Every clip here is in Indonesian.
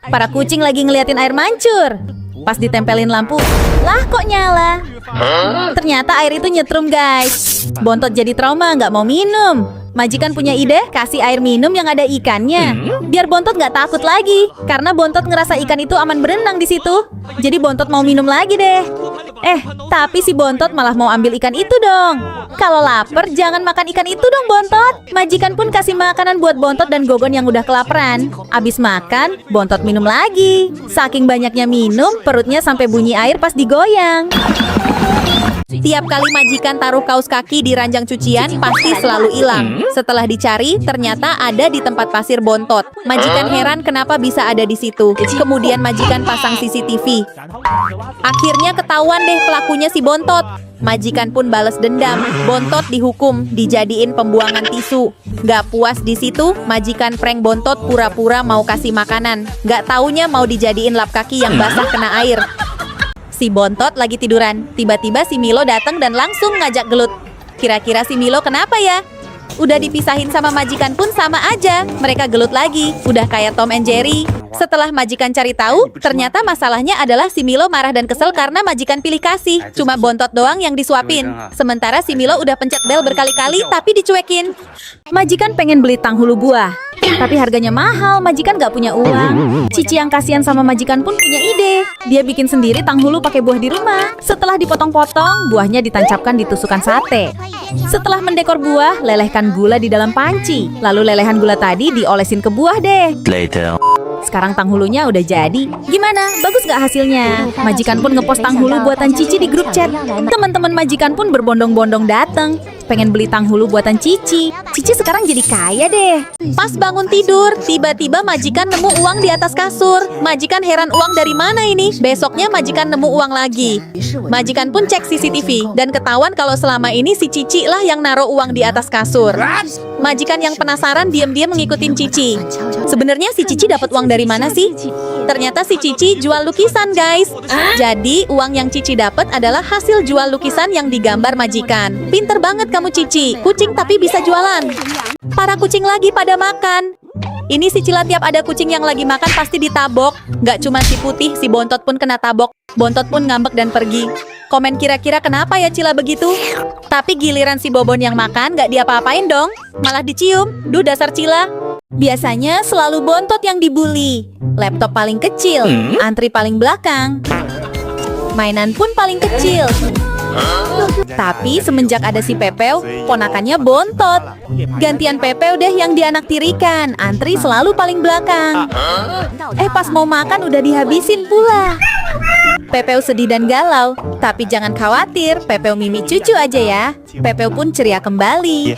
Para kucing lagi ngeliatin air mancur. Pas ditempelin lampu, lah kok nyala? Ternyata air itu nyetrum guys. Bontot jadi trauma, nggak mau minum. Majikan punya ide, kasih air minum yang ada ikannya. Biar Bontot nggak takut lagi. Karena Bontot ngerasa ikan itu aman berenang di situ. Jadi Bontot mau minum lagi deh. Tapi si Bontot malah mau ambil ikan itu dong. Kalau lapar, jangan makan ikan itu dong Bontot. Majikan pun kasih makanan buat Bontot dan Gogon yang udah kelaparan. Abis makan, Bontot minum lagi. Saking banyaknya minum, perutnya sampai bunyi air pas digoyang. Tiap kali majikan taruh kaos kaki di ranjang cucian, pasti selalu hilang. Setelah dicari, ternyata ada di tempat pasir Bontot. Majikan heran kenapa bisa ada di situ. Kemudian majikan pasang CCTV. Akhirnya ketahuan deh pelakunya si Bontot. Majikan pun balas dendam. Bontot dihukum, dijadiin pembuangan tisu. Gak puas di situ, majikan prank Bontot pura-pura mau kasih makanan. Gak taunya mau dijadiin lap kaki yang basah kena air. Si Bontot lagi tiduran. Tiba-tiba si Milo datang dan langsung ngajak gelut. Kira-kira si Milo kenapa ya? Udah dipisahin sama majikan pun sama aja. Mereka gelut lagi. Udah kayak Tom and Jerry. Setelah majikan cari tahu, ternyata masalahnya adalah si Milo marah dan kesel karena majikan pilih kasih. Cuma Bontot doang yang disuapin. Sementara si Milo udah pencet bel berkali-kali tapi dicuekin. Majikan pengen beli tanghulu buah. Tapi harganya mahal, majikan gak punya uang. Cici yang kasihan sama majikan pun punya ide. Dia bikin sendiri tanghulu pakai buah di rumah. Setelah dipotong-potong, buahnya ditancapkan di tusukan sate. Setelah mendekor buah, lelehkan gula di dalam panci. Lalu lelehan gula tadi diolesin ke buah deh. Sekarang tanghulunya udah jadi. Gimana? Bagus gak hasilnya? Majikan pun ngepost tanghulu buatan Cici di grup chat. Teman-teman majikan pun berbondong-bondong datang. Pengen beli tanghulu buatan Cici. Cici sekarang jadi kaya deh. Pas bangun tidur, tiba-tiba majikan nemu uang di atas kasur. Majikan heran uang dari mana ini? Besoknya majikan nemu uang lagi. Majikan pun cek CCTV dan ketahuan kalau selama ini si Cici lah yang naruh uang di atas kasur. Majikan yang penasaran diam-diam mengikutin Cici. Sebenarnya si Cici dapat uang dari mana sih? Ternyata si Cici jual lukisan guys. Jadi uang yang Cici dapat adalah hasil jual lukisan yang digambar majikan. Pinter banget kamu Cici. Kucing tapi bisa jualan. Para kucing lagi pada makan. Ini si Cila tiap ada kucing yang lagi makan pasti ditabok. Gak cuma si Putih, si Bontot pun kena tabok. Bontot pun ngambek dan pergi. Komen kira-kira kenapa ya Cila begitu? Tapi giliran si Bobon yang makan gak diapa-apain dong. Malah dicium. Duh dasar Cila. Biasanya selalu Bontot yang dibully. Laptop paling kecil, antri paling belakang. Mainan pun paling kecil. Tapi semenjak ada si Pepeo, ponakannya Bontot. Gantian Pepeo deh yang dianaktirikan. Antri selalu paling belakang. Pas mau makan udah dihabisin pula. Pepeo sedih dan galau. Tapi jangan khawatir, Pepeo Mimi cucu aja ya. Pepeo pun ceria kembali.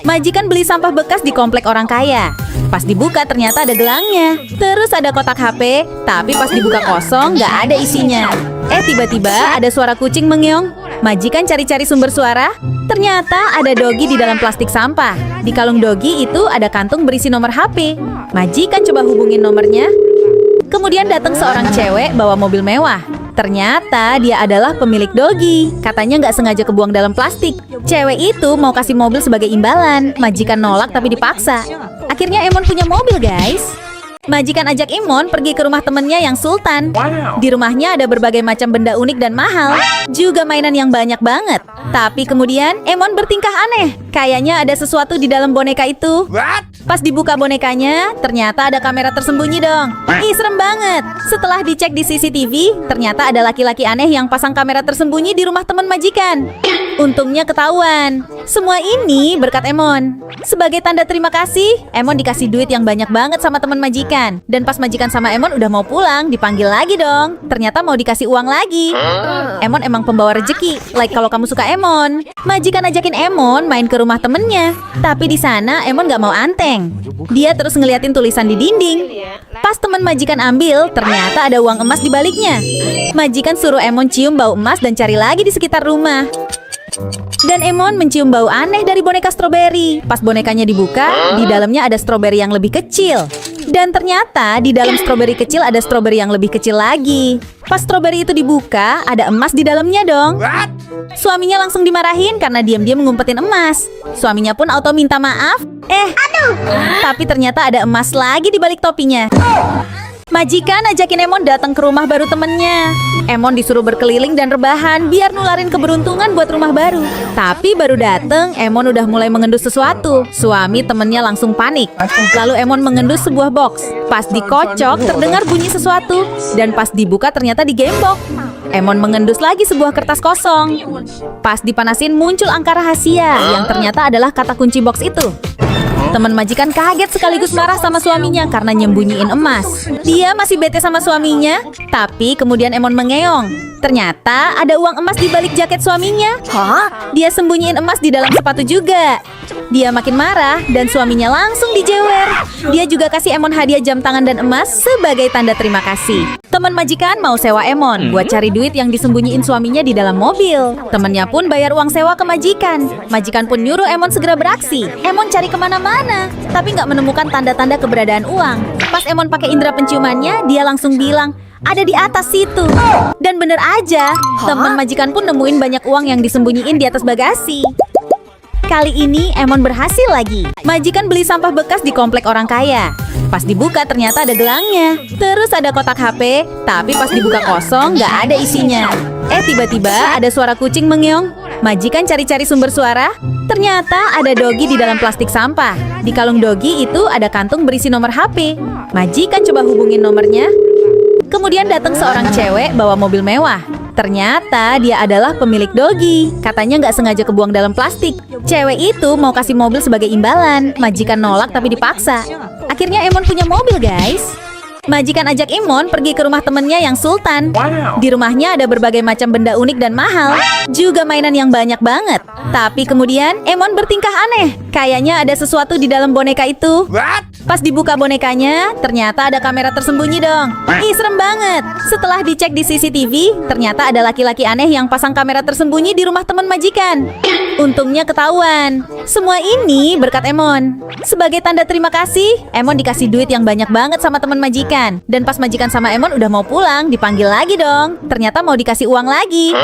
Majikan beli sampah bekas di komplek orang kaya. Pas dibuka ternyata ada gelangnya. Terus ada kotak HP, tapi pas dibuka kosong nggak ada isinya. Tiba-tiba ada suara kucing mengeong. Majikan cari-cari sumber suara. Ternyata ada Dogi di dalam plastik sampah. Di kalung Dogi itu ada kantung berisi nomor HP. Majikan coba hubungin nomornya. Kemudian datang seorang cewek bawa mobil mewah. Ternyata dia adalah pemilik Dogi. Katanya nggak sengaja kebuang dalam plastik. Cewek itu mau kasih mobil sebagai imbalan. Majikan nolak tapi dipaksa. Akhirnya Emon punya mobil guys. Majikan ajak Emon pergi ke rumah temennya yang Sultan. Di rumahnya ada berbagai macam benda unik dan mahal. Juga mainan yang banyak banget. Tapi kemudian Emon bertingkah aneh. Kayaknya ada sesuatu di dalam boneka itu. Pas dibuka bonekanya, ternyata ada kamera tersembunyi dong. Ih, serem banget. Setelah dicek di CCTV, ternyata ada laki-laki aneh yang pasang kamera tersembunyi di rumah teman majikan. Untungnya ketahuan. Semua ini berkat Emon. Sebagai tanda terima kasih, Emon dikasih duit yang banyak banget sama teman majikan. Dan pas majikan sama Emon udah mau pulang, dipanggil lagi dong. Ternyata mau dikasih uang lagi. Emon emang pembawa rezeki. Like kalau kamu suka Emon. Majikan ajakin Emon main ke rumah temennya. Tapi di sana Emon gak mau anteng. Dia terus ngeliatin tulisan di dinding. Pas teman majikan ambil, ternyata ada uang emas di baliknya. Majikan suruh Emon cium bau emas dan cari lagi di sekitar rumah. Dan Emon mencium bau aneh dari boneka stroberi. Pas bonekanya dibuka, di dalamnya ada stroberi yang lebih kecil. Dan ternyata di dalam stroberi kecil ada stroberi yang lebih kecil lagi. Pas stroberi itu dibuka, ada emas di dalamnya dong. Suaminya langsung dimarahin karena diam-diam ngumpetin emas. Suaminya pun auto minta maaf. Tapi ternyata ada emas lagi di balik topinya. Majikan ajakin Emon datang ke rumah baru temennya. Emon disuruh berkeliling dan rebahan biar nularin keberuntungan buat rumah baru. Tapi baru dateng, Emon udah mulai mengendus sesuatu. Suami temennya langsung panik. Lalu Emon mengendus sebuah box. Pas dikocok, terdengar bunyi sesuatu. Dan pas dibuka ternyata digembok. Emon mengendus lagi sebuah kertas kosong. Pas dipanasin muncul angka rahasia yang ternyata adalah kata kunci box itu. Teman majikan kaget sekaligus marah sama suaminya karena nyembunyiin emas. Dia masih bete sama suaminya, tapi kemudian Emon mengeong. Ternyata ada uang emas di balik jaket suaminya. Hah? Dia sembunyiin emas di dalam sepatu juga. Dia makin marah dan suaminya langsung dijewer. Dia juga kasih Emon hadiah jam tangan dan emas sebagai tanda terima kasih. Teman majikan mau sewa Emon buat cari duit yang disembunyiin suaminya di dalam mobil. Temennya pun bayar uang sewa ke majikan. Majikan pun nyuruh Emon segera beraksi. Emon cari kemana-mana, tapi nggak menemukan tanda-tanda keberadaan uang. Pas Emon pakai indera penciumannya, dia langsung bilang, ada di atas situ. Dan bener aja, teman majikan pun nemuin banyak uang yang disembunyiin di atas bagasi. Kali ini Emon berhasil lagi. Majikan beli sampah bekas di komplek orang kaya. Pas dibuka ternyata ada gelangnya. Terus ada kotak HP, tapi pas dibuka kosong nggak ada isinya. Tiba-tiba ada suara kucing mengeong. Majikan cari-cari sumber suara. Ternyata ada Dogi di dalam plastik sampah. Di kalung Dogi itu ada kantung berisi nomor HP. Majikan coba hubungin nomornya. Kemudian datang seorang cewek bawa mobil mewah. Ternyata dia adalah pemilik Dogi. Katanya nggak sengaja kebuang dalam plastik. Cewek itu mau kasih mobil sebagai imbalan. Majikan nolak tapi dipaksa. Akhirnya Emon punya mobil, guys. Majikan ajak Emon pergi ke rumah temennya yang Sultan. Di rumahnya ada berbagai macam benda unik dan mahal. Juga mainan yang banyak banget. Tapi kemudian Emon bertingkah aneh. Kayaknya ada sesuatu di dalam boneka itu. Pas dibuka bonekanya, ternyata ada kamera tersembunyi dong. Ih, serem banget. Setelah dicek di CCTV, ternyata ada laki-laki aneh yang pasang kamera tersembunyi di rumah teman majikan. Untungnya ketahuan. Semua ini berkat Emon. Sebagai tanda terima kasih, Emon dikasih duit yang banyak banget sama teman majikan. Dan pas majikan sama Emon udah mau pulang, dipanggil lagi dong. Ternyata mau dikasih uang lagi.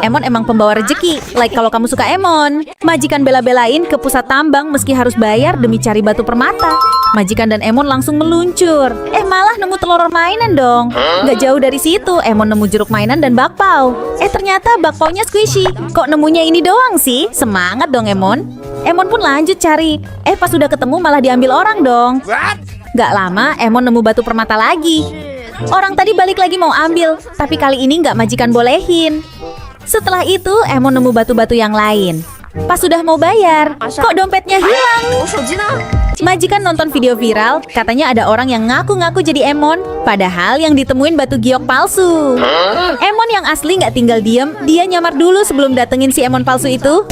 Emon emang pembawa rezeki. Like kalau kamu suka Emon. Majikan bela-belain ke pusat tambang meski harus bayar demi cari batu permata. Majikan dan Emon langsung meluncur. Malah nemu telur mainan dong. Gak jauh dari situ, Emon nemu jeruk mainan dan bakpao. Ternyata bakpaunya squishy. Kok nemunya ini doang sih? Semangat dong Emon. Emon pun lanjut cari. Pas udah ketemu malah diambil orang dong. Gak lama, Emon nemu batu permata lagi. Orang tadi balik lagi mau ambil, tapi kali ini gak majikan bolehin. Setelah itu, Emon nemu batu-batu yang lain. Pas sudah mau bayar, kok dompetnya hilang? Majikan nonton video viral, katanya ada orang yang ngaku-ngaku jadi Emon, padahal yang ditemuin batu giok palsu. Emon yang asli nggak tinggal diem, dia nyamar dulu sebelum datengin si Emon palsu itu.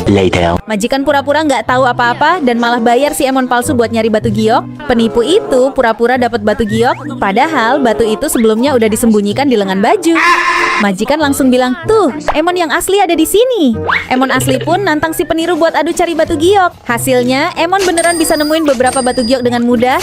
Majikan pura-pura nggak tahu apa-apa dan malah bayar si Emon palsu buat nyari batu giok. Penipu itu pura-pura dapat batu giok, padahal batu itu sebelumnya udah disembunyikan di lengan baju. Majikan langsung bilang, tuh, Emon yang asli ada di sini. Emon asli pun nantang si peniru buat adu cari batu giok. Hasilnya, Emon beneran bisa nemuin beberapa batu giok dengan mudah.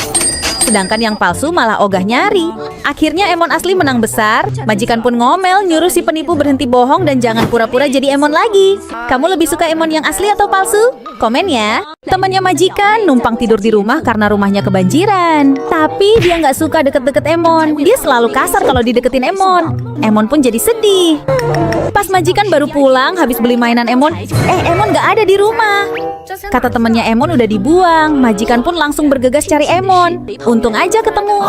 Sedangkan yang palsu malah ogah nyari. Akhirnya Emon asli menang besar. Majikan pun ngomel nyuruh si penipu berhenti bohong dan jangan pura-pura jadi Emon lagi. Kamu lebih suka Emon yang asli atau palsu? Komen ya. Temannya majikan numpang tidur di rumah karena rumahnya kebanjiran. Tapi dia nggak suka deket-deket Emon. Dia selalu kasar kalau dideketin Emon. Emon pun jadi sedih. Pas majikan baru pulang habis beli mainan Emon, Emon nggak ada di rumah. Kata temannya Emon udah dibuang. Majikan pun langsung bergegas cari Emon. Untung aja ketemu.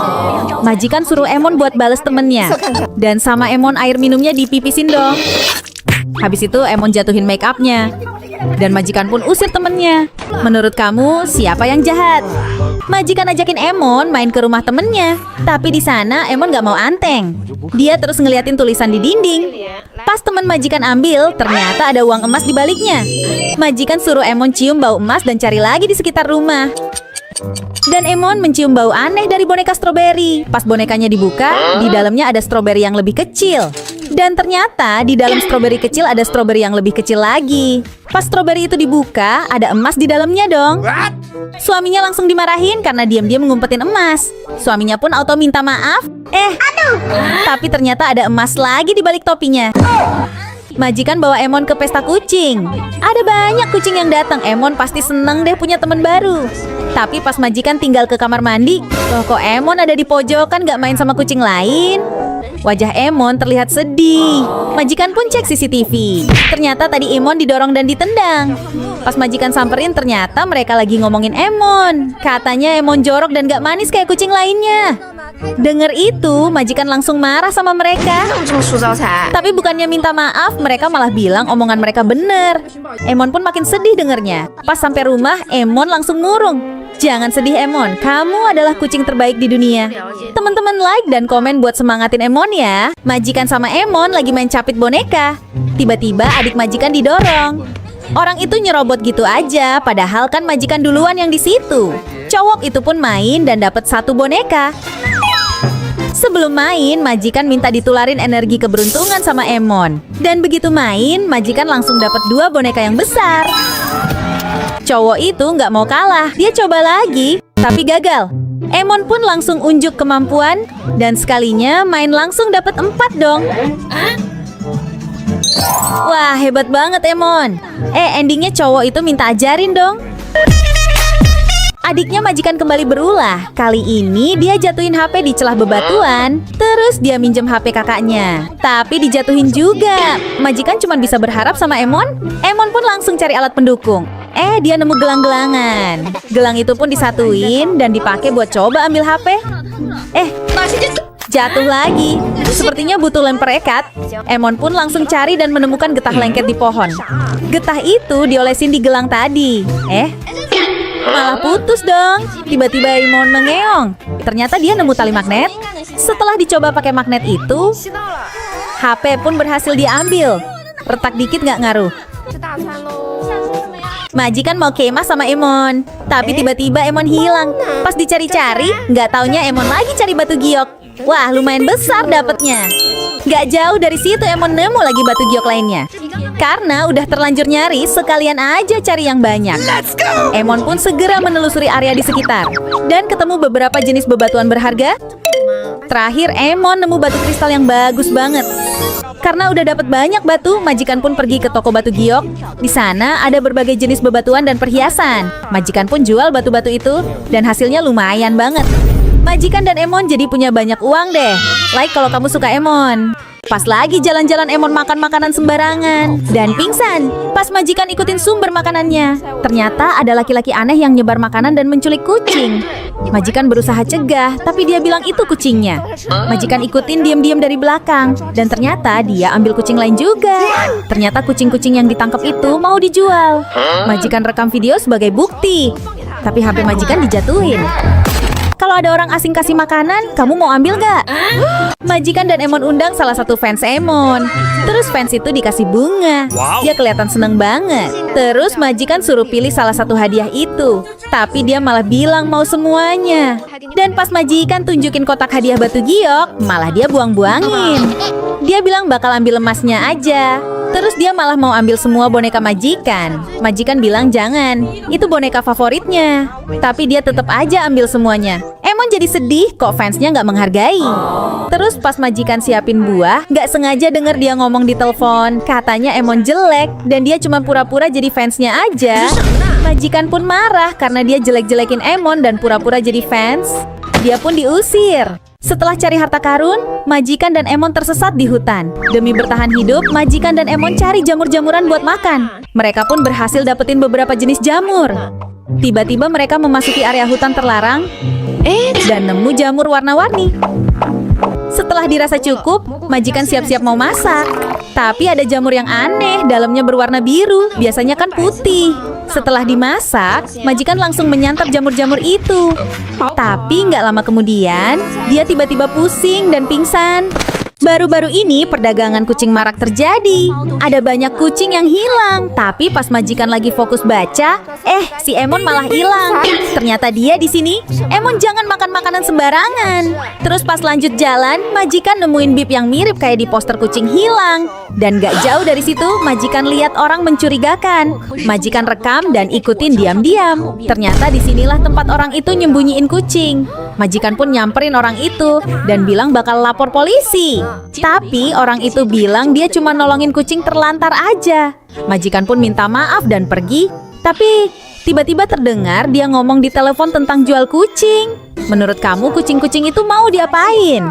Majikan suruh Emon buat bales temennya. Dan sama Emon air minumnya dipipisin dong. Habis itu Emon jatuhin make upnya. Dan majikan pun usir temennya. Menurut kamu siapa yang jahat? Majikan ajakin Emon main ke rumah temennya. Tapi di sana Emon gak mau anteng. Dia terus ngeliatin tulisan di dinding. Pas teman majikan ambil, ternyata ada uang emas di baliknya. Majikan suruh Emon cium bau emas dan cari lagi di sekitar rumah. Dan Emon mencium bau aneh dari boneka stroberi. Pas bonekanya dibuka, di dalamnya ada stroberi yang lebih kecil. Dan ternyata di dalam stroberi kecil ada stroberi yang lebih kecil lagi. Pas stroberi itu dibuka, ada emas di dalamnya dong. Suaminya langsung dimarahin karena diam-diam ngumpetin emas. Suaminya pun auto minta maaf. Tapi ternyata ada emas lagi di balik topinya. Majikan bawa Emon ke pesta kucing. Ada banyak kucing yang datang. Emon pasti seneng deh punya teman baru. Tapi pas majikan tinggal ke kamar mandi, loh kok Emon ada di pojokan gak main sama kucing lain? Wajah Emon terlihat sedih. Majikan pun cek CCTV. Ternyata tadi Emon didorong dan ditendang. Pas majikan samperin ternyata mereka lagi ngomongin Emon. Katanya Emon jorok dan gak manis kayak kucing lainnya. Dengar itu, majikan langsung marah sama mereka. Tapi bukannya minta maaf, mereka malah bilang omongan mereka bener. Emon pun makin sedih dengernya. Pas sampai rumah, Emon langsung murung. Jangan sedih Emon, kamu adalah kucing terbaik di dunia. Teman-teman like dan komen buat semangatin Emon ya. Majikan sama Emon lagi main capit boneka. Tiba-tiba adik majikan didorong. Orang itu nyerobot gitu aja, padahal kan majikan duluan yang di situ. Cowok itu pun main dan dapat 1 boneka. Sebelum main, majikan minta ditularin energi keberuntungan sama Emon. Dan begitu main, majikan langsung dapat 2 boneka yang besar. Cowok itu nggak mau kalah, dia coba lagi, tapi gagal. Emon pun langsung unjuk kemampuan, dan sekalinya main langsung dapat 4 dong. Wah, hebat banget Emon. Endingnya cowok itu minta ajarin dong. Adiknya majikan kembali berulah. Kali ini dia jatuhin HP di celah bebatuan. Terus dia minjem HP kakaknya. Tapi dijatuhin juga. Majikan cuma bisa berharap sama Emon. Emon pun langsung cari alat pendukung. Dia nemu gelang-gelangan. Gelang itu pun disatuin dan dipakai buat coba ambil HP. Jatuh lagi. Sepertinya butuh lem perekat. Emon pun langsung cari dan menemukan getah lengket di pohon. Getah itu diolesin di gelang tadi. Malah putus dong. Tiba-tiba Emon mengeong. Ternyata dia nemu tali magnet. Setelah dicoba pakai magnet itu, HP pun berhasil diambil. Retak dikit nggak ngaruh. Majikan mau kemah sama Emon. Tapi tiba-tiba Emon hilang. Pas dicari-cari, nggak taunya Emon lagi cari batu giok. Wah, lumayan besar dapetnya. Gak jauh dari situ Emon nemu lagi batu giok lainnya. Karena udah terlanjur nyari, sekalian aja cari yang banyak. Emon pun segera menelusuri area di sekitar. Dan ketemu beberapa jenis bebatuan berharga. Terakhir Emon nemu batu kristal yang bagus banget. Karena udah dapat banyak batu, majikan pun pergi ke toko batu giok. Di sana ada berbagai jenis bebatuan dan perhiasan. Majikan pun jual batu-batu itu dan hasilnya lumayan banget. Majikan dan Emon jadi punya banyak uang deh. Like kalau kamu suka Emon. Pas lagi jalan-jalan Emon makan makanan sembarangan dan pingsan. Pas majikan ikutin sumber makanannya. Ternyata ada laki-laki aneh yang nyebar makanan dan menculik kucing. Majikan berusaha cegah, tapi dia bilang itu kucingnya. Majikan ikutin diam-diam dari belakang. Dan ternyata dia ambil kucing lain juga. Ternyata kucing-kucing yang ditangkap itu mau dijual. Majikan rekam video sebagai bukti. Tapi HP majikan dijatuhin. Kalau ada orang asing kasih makanan, kamu mau ambil gak? Majikan dan Emon undang salah satu fans Emon. Terus fans itu dikasih bunga. Dia kelihatan seneng banget. Terus majikan suruh pilih salah satu hadiah itu. Tapi dia malah bilang mau semuanya. Dan pas majikan tunjukin kotak hadiah batu giok, malah dia buang-buangin. Dia bilang bakal ambil emasnya aja. Terus dia malah mau ambil semua boneka majikan. Majikan bilang jangan, itu boneka favoritnya. Tapi dia tetap aja ambil semuanya. Emon jadi sedih kok fansnya nggak menghargai. Terus pas majikan siapin buah, nggak sengaja denger dia ngomong di telepon. Katanya Emon jelek dan dia cuma pura-pura jadi fansnya aja. Majikan pun marah karena dia jelek-jelekin Emon dan pura-pura jadi fans. Dia pun diusir. Setelah cari harta karun, majikan dan Emon tersesat di hutan. Demi bertahan hidup, majikan dan Emon cari jamur-jamuran buat makan. Mereka pun berhasil dapetin beberapa jenis jamur. Tiba-tiba mereka memasuki area hutan terlarang dan nemu jamur warna-warni. Setelah dirasa cukup, majikan siap-siap mau masak. Tapi ada jamur yang aneh, dalamnya berwarna biru, biasanya kan putih. Setelah dimasak, majikan langsung menyantap jamur-jamur itu. Tapi nggak lama kemudian, dia tiba-tiba pusing dan pingsan. Baru-baru ini perdagangan kucing marak terjadi. Ada banyak kucing yang hilang. Tapi pas majikan lagi fokus baca, si Emon malah hilang. Ternyata dia di sini. Emon jangan makan makanan sembarangan. Terus pas lanjut jalan, majikan nemuin bib yang mirip kayak di poster kucing hilang. Dan gak jauh dari situ, majikan lihat orang mencurigakan. Majikan rekam dan ikutin diam-diam. Ternyata disinilah tempat orang itu nyembunyiin kucing. Majikan pun nyamperin orang itu dan bilang bakal lapor polisi. Tapi orang itu bilang dia cuma nolongin kucing terlantar aja. Majikan pun minta maaf dan pergi. Tapi tiba-tiba terdengar dia ngomong di telepon tentang jual kucing. Menurut kamu kucing-kucing itu mau diapain?